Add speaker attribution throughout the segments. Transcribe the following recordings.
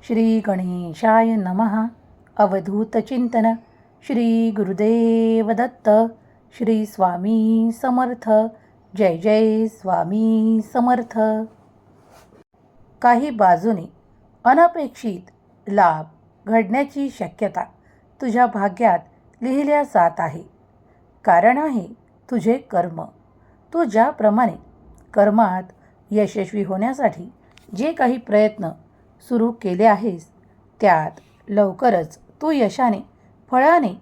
Speaker 1: श्री गणेशाय नमः. अवधूत चिंतन. श्री गुरुदेव दत्त. श्री स्वामी समर्थ. जय जय स्वामी समर्थ. काही बाजूने अनपेक्षित लाभ घडण्याची शक्यता तुझ्या भाग्यात लिहिल्या जात आहे. कारण आहे तुझे कर्म. तू ज्याप्रमाणे कर्मात यशस्वी होण्यासाठी जे काही प्रयत्न सुरू केले आहेस त्यात लवकरच तू यशाने, फळाने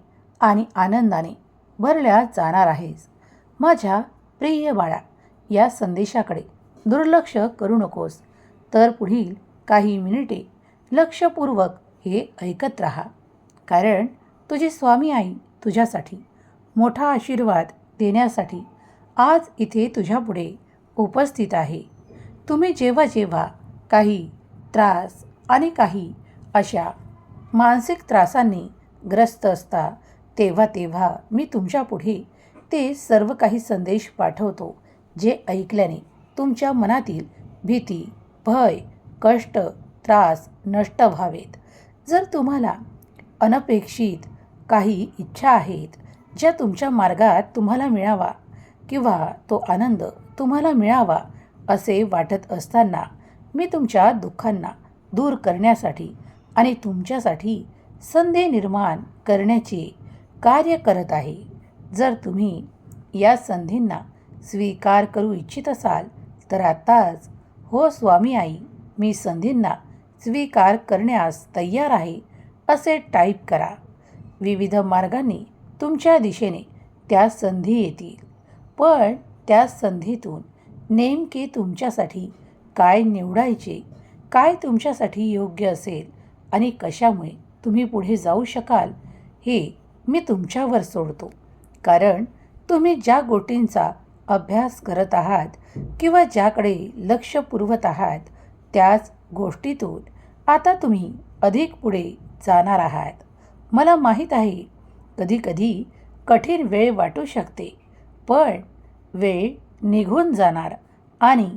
Speaker 1: आणि आनंदाने भरल्या जाणार आहेस. माझ्या प्रिय बाळा, या संदेशाकडे दुर्लक्ष करू नकोस, तर पुढील काही मिनिटे लक्षपूर्वक हे ऐकत राहा. कारण तुझी स्वामी आई तुझ्यासाठी मोठा आशीर्वाद देण्यासाठी आज इथे तुझ्यापुढे उपस्थित आहे. तुम्ही जेव्हा जेव्हा काही त्रास आणि काही अशा मानसिक त्रासांनी ग्रस्त असता तेव्हा तेव्हा मी तुमच्यापुढे ते सर्व काही संदेश पाठवतो, जे ऐकल्याने तुमच्या मनातील भीती, भय, कष्ट, त्रास नष्ट व्हावेत. जर तुम्हाला अनपेक्षित काही इच्छा आहेत ज्या तुमच्या मार्गात तुम्हाला मिळावा किंवा तो आनंद तुम्हाला मिळावा असे वाटत असताना मी तुमच्या दुःखांना दूर करण्यासाठी आणि तुमच्यासाठी संधी निर्माण करण्याचे कार्य करत आहे. जर तुम्ही या संधींना स्वीकार करू इच्छित असाल तर आत्ताच हो स्वामी आई, मी संधींना स्वीकार करण्यास तयार आहे असे टाईप करा. विविध मार्गांनी तुमच्या दिशेने त्या संधी येतील, पण त्या संधीतून नेमके तुमच्यासाठी काय निवडायचे, काय तुमच्यासाठी योग्य असेल आणि कशामुळे तुम्ही पुढे जाऊ शकाल हे मी तुमच्यावर सोडतो. कारण तुम्ही ज्या गोष्टींचा अभ्यास करत आहात किंवा ज्याकडे लक्ष पुरवत आहात त्याच गोष्टीतून आता तुम्ही अधिक पुढे जाणार आहात. मला माहीत आहे कधीकधी कठीण वेळ वाटू शकते, पण वेळ निघून जाणार आणि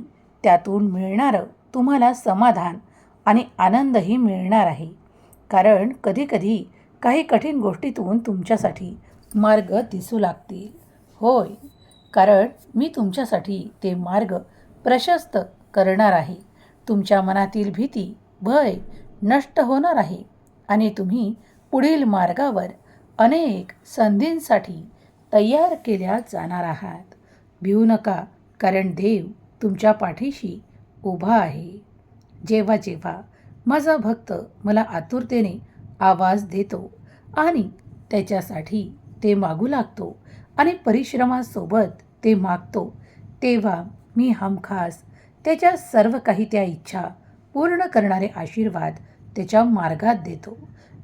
Speaker 1: त्यातून मिळणारं तुम्हाला समाधान आणि आनंदही मिळणार आहे. कारण कधीकधी काही कठीण गोष्टीतून तुमच्यासाठी मार्ग दिसू लागतील. होय, कारण मी तुमच्यासाठी ते मार्ग प्रशस्त करणार आहे. तुमच्या मनातील भीती, भय नष्ट होणार आहे आणि तुम्ही पुढील मार्गावर अनेक संधींसाठी तयार केल्या जाणार आहात. भिवू नका, कारण देव तुमच्या पाठीशी उभा आहे. जेव्हा जेव्हा माझा भक्त मला आतुरतेने आवाज देतो आणि त्याच्यासाठी ते मागू लागतो आणि परिश्रमासोबत ते मागतो, तेव्हा मी हमखास त्याच्या सर्व काही त्या इच्छा पूर्ण करणारे आशीर्वाद त्याच्या मार्गात देतो.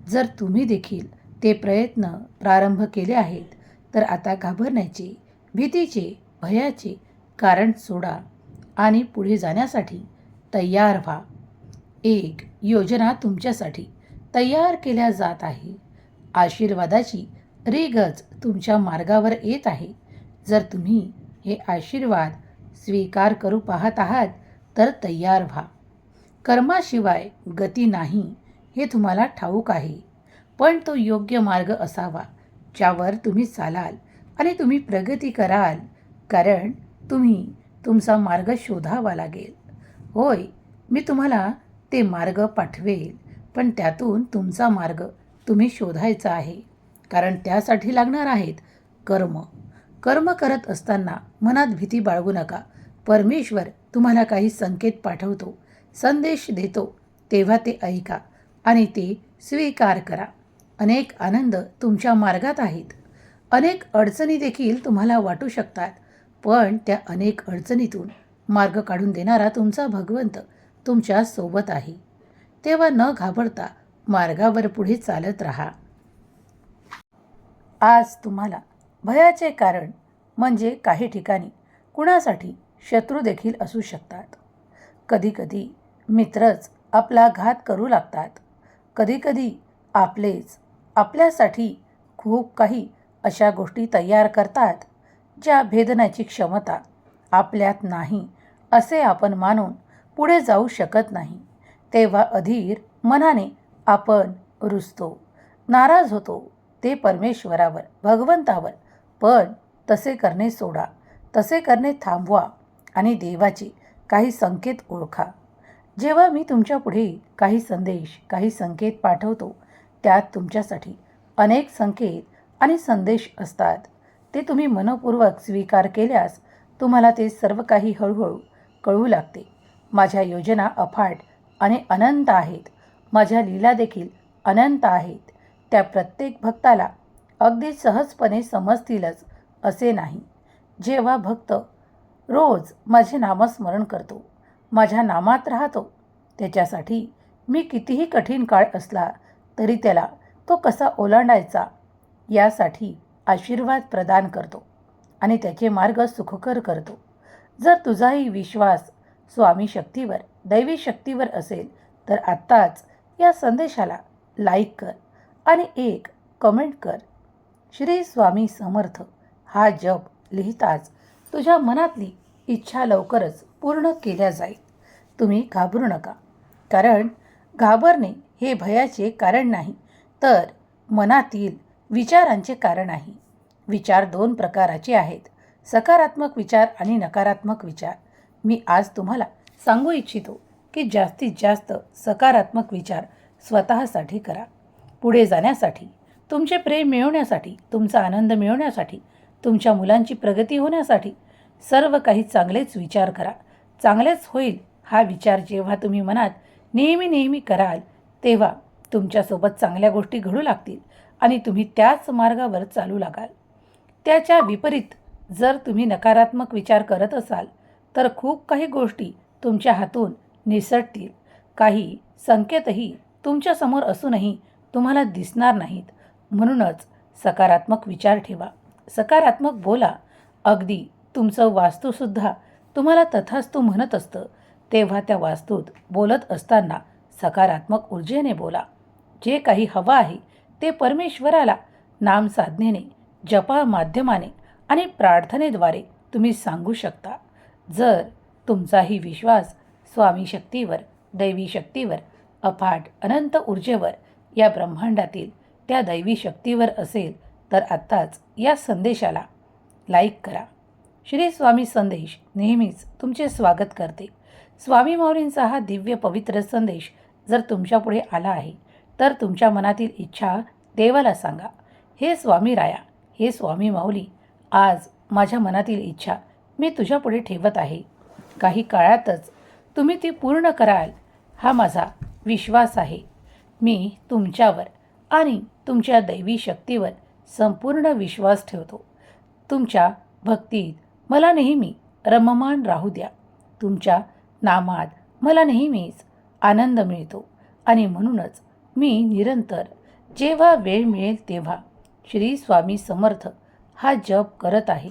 Speaker 1: जर तुम्ही देखील ते प्रयत्न प्रारंभ केले आहेत तर आता घाबरण्याचे, भीतीचे, भयाचे कारण सोडा आणि पुढे जाण्यासाठी तयार व्हा. एक योजना तुमच्यासाठी तयार केल्या जात आहे. आशीर्वादाची रेघच तुमच्या मार्गावर येत आहे. जर तुम्ही हे आशीर्वाद स्वीकार करू पाहत आहात तर तयार व्हा. कर्माशिवाय गती नाही हे तुम्हाला ठाऊक आहे, पण तो योग्य मार्ग असावा ज्यावर तुम्ही चालाल आणि तुम्ही प्रगती कराल. कारण तुम्ही तुमचा मार्ग शोधावा लागेल. होय, मी तुम्हाला ते मार्ग पाठवेल, पण त्यातून तुमचा मार्ग तुम्ही शोधायचा आहे. कारण त्यासाठी लागणार आहेत कर्म. कर्म करत असताना मनात भीती बाळगू नका. परमेश्वर तुम्हाला काही संकेत पाठवतो, संदेश देतो, तेव्हा ते ऐका आणि ते स्वीकार करा. अनेक आनंद तुमच्या मार्गात आहेत. अनेक अडचणी देखील तुम्हाला वाटू शकतात, पण त्या अनेक अडचणीतून मार्ग काढून देणारा तुमचा भगवंत तुमच्या सोबत आहे. तेव्हा न घाबरता मार्गावर पुढे चालत राहा. आज तुम्हाला भयाचे कारण म्हणजे काही ठिकाणी कुणासाठी शत्रू देखील असू शकतात. कधीकधी मित्रच आपला घात करू लागतात. कधीकधी आपलेच आपल्यासाठी खूप काही अशा गोष्टी तयार करतात ज्या भेदण्याची क्षमता आपल्यात नाही असे आपण मानून पुढे जाऊ शकत नाही. तेव्हा अधीर मनाने आपण रुसतो, नाराज होतो ते परमेश्वरावर, भगवंतावर. पण तसे करणे सोडा, तसे करणे थांबवा आणि देवाचे काही संकेत ओळखा. जेव्हा मी तुमच्या पुढे काही संदेश, काही संकेत पाठवतो, त्यात तुमच्यासाठी अनेक संकेत आणि संदेश असतात. ते तुम्ही मनपूर्वक स्वीकार केल्यास तुम्हाला ते सर्व काही हळूहळू कळू लागते. माझ्या योजना अफाट आणि अनंत आहेत. माझ्या लीला देखील अनंत आहेत. त्या प्रत्येक भक्ताला अगदी सहजपणे समजतीलच असे नाही. जेव्हा भक्त रोज माझे नामस्मरण करतो, माझ्या नामात राहतो, त्याच्यासाठी मी कितीही कठीण काळ असला तरी त्याला तो कसा ओलांडायचा यासाठी आशीर्वाद प्रदान करतो आणि त्याचे मार्ग सुखकर करतो. जर तुझाही विश्वास स्वामी शक्तीवर, दैवी शक्तीवर असेल तर आत्ताच या संदेशाला लाईक कर आणि एक कमेंट कर. श्री स्वामी समर्थ हा जप लिहिताच तुझ्या मनातली इच्छा लवकरच पूर्ण केल्या जाईल. तुम्ही घाबरू नका, कारण घाबरणे हे भयाचे कारण नाही, तर मनातील विचारांचे कारण आहे. विचार 2 प्रकाराचे आहेत, सकारात्मक विचार आणि नकारात्मक विचार. मी आज तुम्हाला सांगू इच्छितो की जास्तीत जास्त सकारात्मक विचार स्वतःसाठी करा. पुढे जाण्यासाठी, तुमचे प्रेम मिळवण्यासाठी, तुमचा आनंद मिळवण्यासाठी, तुमच्या मुलांची प्रगती होण्यासाठी सर्व काही चांगलेच विचार करा. चांगलेच होईल हा विचार जेव्हा तुम्ही मनात नेहमी कराल, तेव्हा तुमच्यासोबत चांगल्या गोष्टी घडू लागतील आणि तुम्ही त्याच मार्गावर चालू लागाल. त्याच्या विपरीत जर तुम्ही नकारात्मक विचार करत असाल तर खूप काही गोष्टी तुमच्या हातून निसटतील. काही संकेतही तुमच्यासमोर असूनही तुम्हाला दिसणार नाहीत. म्हणूनच सकारात्मक विचार ठेवा, सकारात्मक बोला. अगदी तुमचं वास्तूसुद्धा तुम्हाला तथास्तु म्हणत असतं, तेव्हा त्या वास्तूत बोलत असताना सकारात्मक ऊर्जेने बोला. जे काही हवं आहे ते परमेश्वराला नामसाधनेने, जपा माध्यमाने आणि प्रार्थनेद्वारे तुम्ही सांगू शकता. जर तुमचाही विश्वास स्वामी शक्तीवर, दैवी शक्तीवर, अफाट अनंत ऊर्जेवर, या ब्रह्मांडातील त्या दैवी शक्तीवर असेल तर आत्ताच या संदेशाला लाईक करा. श्री स्वामी संदेश नेहमीच तुमचे स्वागत करते. स्वामी माऊलींचा हा दिव्य पवित्र संदेश जर तुमच्यापुढे आला आहे तर तुमच्या मनातील इच्छा देवाला सांगा. हे स्वामी राया, हे स्वामी माऊली, आज माझ्या मनातील इच्छा मी तुझ्यापुढे ठेवत आहे. काही काळातच तुम्ही ती पूर्ण कराल हा माझा विश्वास आहे. मी तुमच्यावर आणि तुमच्या दैवी शक्तीवर संपूर्ण विश्वास ठेवतो. तुमच्या भक्तीत मला नेहमी रममाण राहू द्या. तुमच्या नामात मला नेहमीच आनंद मिळतो आणि म्हणूनच मी निरंतर जेव्हा वेळ मिळेल तेव्हा श्री स्वामी समर्थ हा जप करत आहे.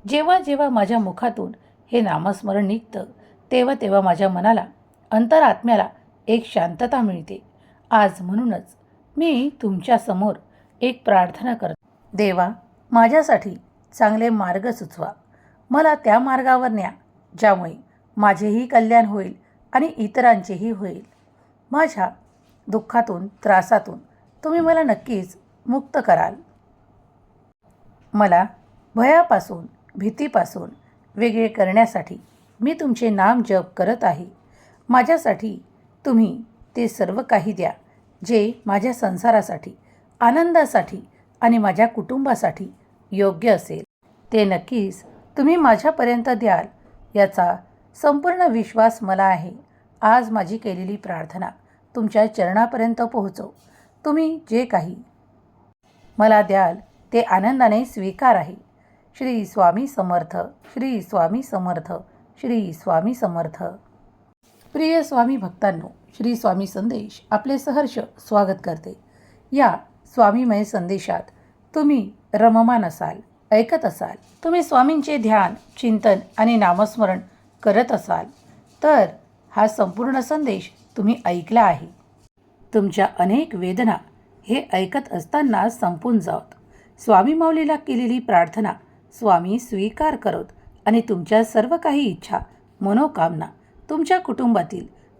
Speaker 1: जेव्हा जेव्हा माझ्या मुखातून हे नामस्मरण निघतं तेव्हा माझ्या मनाला, अंतरात्म्याला एक शांतता मिळते. आज म्हणूनच मी तुमच्यासमोर एक प्रार्थना करते. देवा, माझ्यासाठी चांगले मार्ग सुचवा. मला त्या मार्गावर न्या ज्यामुळे माझेही कल्याण होईल आणि इतरांचेही होईल. माझ्या दुःखातून, त्रासातून तुम्ही मला नक्कीच मुक्त कराल. मला भयापासून, भीतीपासून वेगळे करण्यासाठी मी तुमचे नाम जप करत आहे. माझ्यासाठी तुम्ही ते सर्व काही द्या जे माझ्या संसारासाठी, आनंदासाठी आणि माझ्या कुटुंबासाठी योग्य असेल. ते नक्कीच तुम्ही माझ्यापर्यंत द्याल याचा संपूर्ण विश्वास मला आहे. आज माझी केलेली प्रार्थना तुमच्या चरणापर्यंत पोहोचव. तुम्ही जे काही मला द्याल ते आनंदाने स्वीकार आहे. श्री स्वामी समर्थ, श्री स्वामी समर्थ, श्री स्वामी समर्थ. प्रिय स्वामी भक्तांनो, श्री स्वामी संदेश आपले सहर्ष स्वागत करते. या स्वामीमय संदेशात तुम्ही रममाण असाल, ऐकत असाल, तुम्ही स्वामींचे ध्यान, चिंतन आणि नामस्मरण करत असाल तर हा संपूर्ण संदेश तुम्ही ऐकला आहे. तुमच्या अनेक वेदना हे ऐकत असताना संपून जावत. स्वामी माऊलीला केलेली प्रार्थना स्वामी स्वीकार करत आणि तुमच्या सर्व काही इच्छा, मनोकामना, तुमच्या कुटुंबातील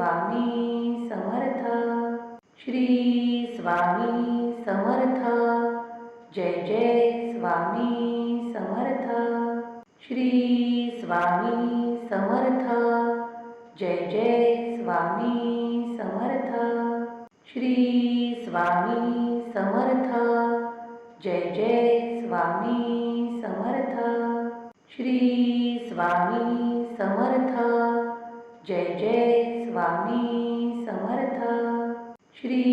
Speaker 1: स्वामी समर्थ. श्री स्वामी समर्थ. जय जय स्वामी समर्थ. श्री स्वामी समर्थ. जय जय स्वामी समर्थ. श्री स्वामी समर्थ. जय जय स्वामी समर्थ. श्री स्वामी समर्थ. जय जय स्वामी समर्थ. श्री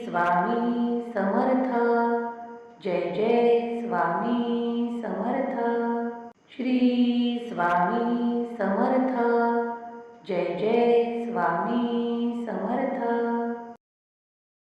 Speaker 1: स्वामी समर्थ. जय जय स्वामी समर्थ. श्री स्वामी समर्थ. जय जय स्वामी